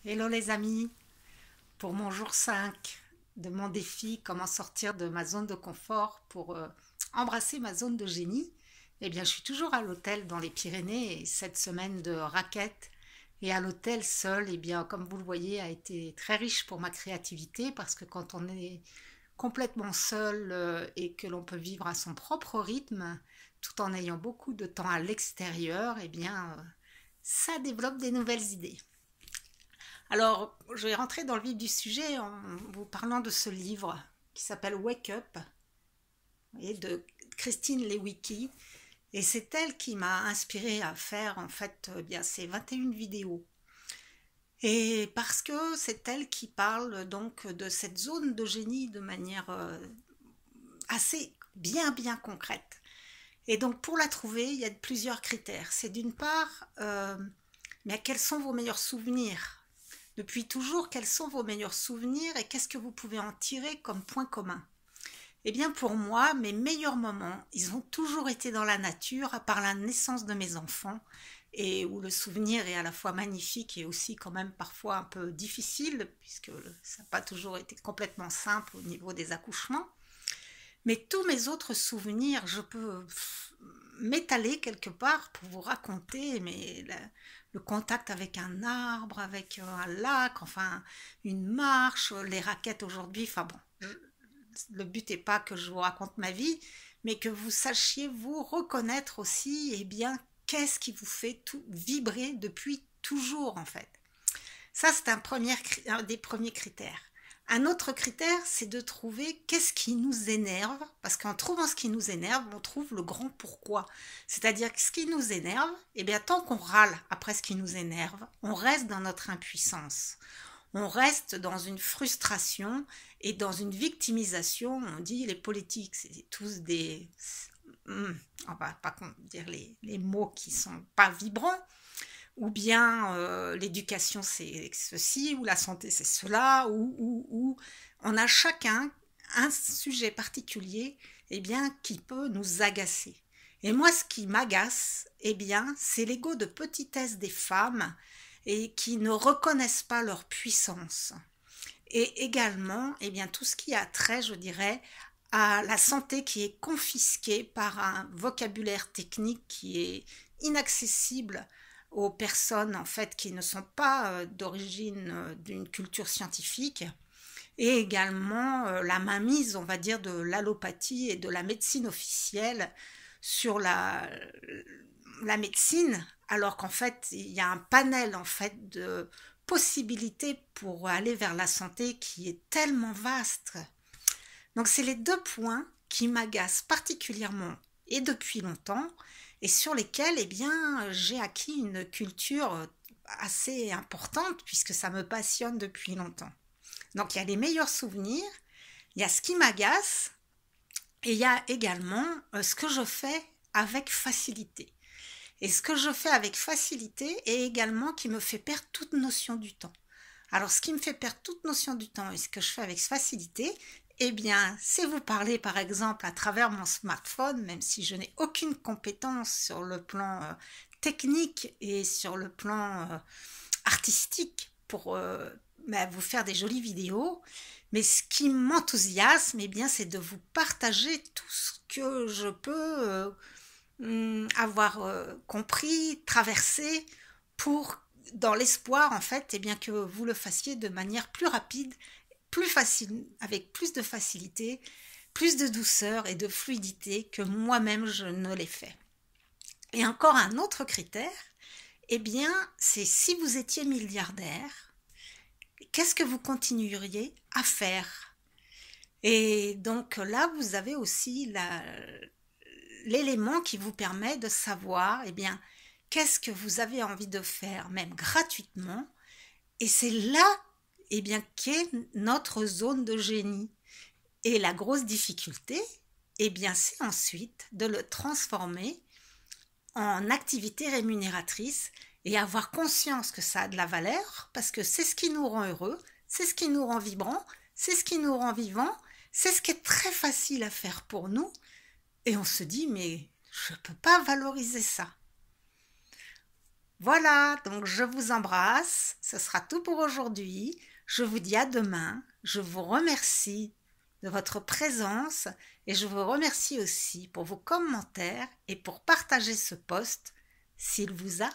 Hello les amis, pour mon jour 5 de mon défi, comment sortir de ma zone de confort pour embrasser ma zone de génie, eh bien je suis toujours à l'hôtel dans les Pyrénées et cette semaine de raquettes et à l'hôtel seul, eh bien comme vous le voyez, a été très riche pour ma créativité parce que quand on est complètement seul et que l'on peut vivre à son propre rythme tout en ayant beaucoup de temps à l'extérieur, eh bien ça développe des nouvelles idées. Alors, je vais rentrer dans le vif du sujet en vous parlant de ce livre qui s'appelle Wake Up, et de Christine Lewicki. Et c'est elle qui m'a inspirée à faire en fait bien ces 21 vidéos. Et parce que c'est elle qui parle donc de cette zone de génie de manière assez bien concrète. Et donc pour la trouver, il y a plusieurs critères. C'est d'une part, mais quels sont vos meilleurs souvenirs depuis toujours, quels sont vos meilleurs souvenirs et qu'est-ce que vous pouvez en tirer comme point commun? Eh bien pour moi, mes meilleurs moments, ils ont toujours été dans la nature, à part la naissance de mes enfants, et où le souvenir est à la fois magnifique et aussi quand même parfois un peu difficile, puisque ça n'a pas toujours été complètement simple au niveau des accouchements. Mais tous mes autres souvenirs, je peux m'étaler quelque part pour vous raconter le contact avec un arbre, avec un lac, enfin une marche, les raquettes aujourd'hui. Enfin bon, le but n'est pas que je vous raconte ma vie, mais que vous sachiez vous reconnaître aussi, et bien, qu'est-ce qui vous fait tout vibrer depuis toujours en fait. Ça, c'est un des premiers critères. Un autre critère, c'est de trouver qu'est-ce qui nous énerve, parce qu'en trouvant ce qui nous énerve, on trouve le grand pourquoi. C'est-à-dire que ce qui nous énerve, eh bien, tant qu'on râle après ce qui nous énerve, on reste dans notre impuissance. On reste dans une frustration et dans une victimisation. On dit les politiques, c'est tous des... On va pas dire les mots qui sont pas vibrants, ou bien l'éducation c'est ceci, ou la santé c'est cela, ou on a chacun un sujet particulier eh bien, qui peut nous agacer. Et moi, ce qui m'agace, eh bien, c'est l'ego de petitesse des femmes et qui ne reconnaissent pas leur puissance. Et également, eh bien, tout ce qui a trait, je dirais, à la santé qui est confisquée par un vocabulaire technique qui est inaccessible aux personnes en fait qui ne sont pas d'origine d'une culture scientifique, et également la mainmise, on va dire, de l'allopathie et de la médecine officielle sur la médecine, alors qu'en fait il y a un panel en fait de possibilités pour aller vers la santé qui est tellement vaste. Donc c'est les deux points qui m'agacent particulièrement et depuis longtemps, et sur lesquels eh bien, j'ai acquis une culture assez importante puisque ça me passionne depuis longtemps. Donc il y a les meilleurs souvenirs, il y a ce qui m'agace, et il y a également ce que je fais avec facilité. Et ce que je fais avec facilité est également qui me fait perdre toute notion du temps. Alors ce qui me fait perdre toute notion du temps et ce que je fais avec facilité, eh bien, c'est vous parler par exemple à travers mon smartphone, même si je n'ai aucune compétence sur le plan technique et sur le plan artistique pour vous faire des jolies vidéos. Mais ce qui m'enthousiasme, eh bien, c'est de vous partager tout ce que je peux avoir compris, traversé, pour, dans l'espoir en fait, eh bien, que vous le fassiez de manière plus rapide, plus facile, avec plus de facilité, plus de douceur et de fluidité que moi-même je ne l'ai fait. Et encore un autre critère, eh bien, c'est si vous étiez milliardaire, qu'est-ce que vous continueriez à faire? Et donc là, vous avez aussi l'élément qui vous permet de savoir, eh bien, qu'est-ce que vous avez envie de faire, même gratuitement. Et c'est là, eh bien, qu'est notre zone de génie. Et la grosse difficulté, eh bien, c'est ensuite de le transformer en activité rémunératrice et avoir conscience que ça a de la valeur parce que c'est ce qui nous rend heureux, c'est ce qui nous rend vibrant, c'est ce qui nous rend vivant, c'est ce qui est très facile à faire pour nous. Et on se dit, mais je ne peux pas valoriser ça. Voilà, donc je vous embrasse. Ce sera tout pour aujourd'hui. Je vous dis à demain. Je vous remercie de votre présence et je vous remercie aussi pour vos commentaires et pour partager ce post s'il vous a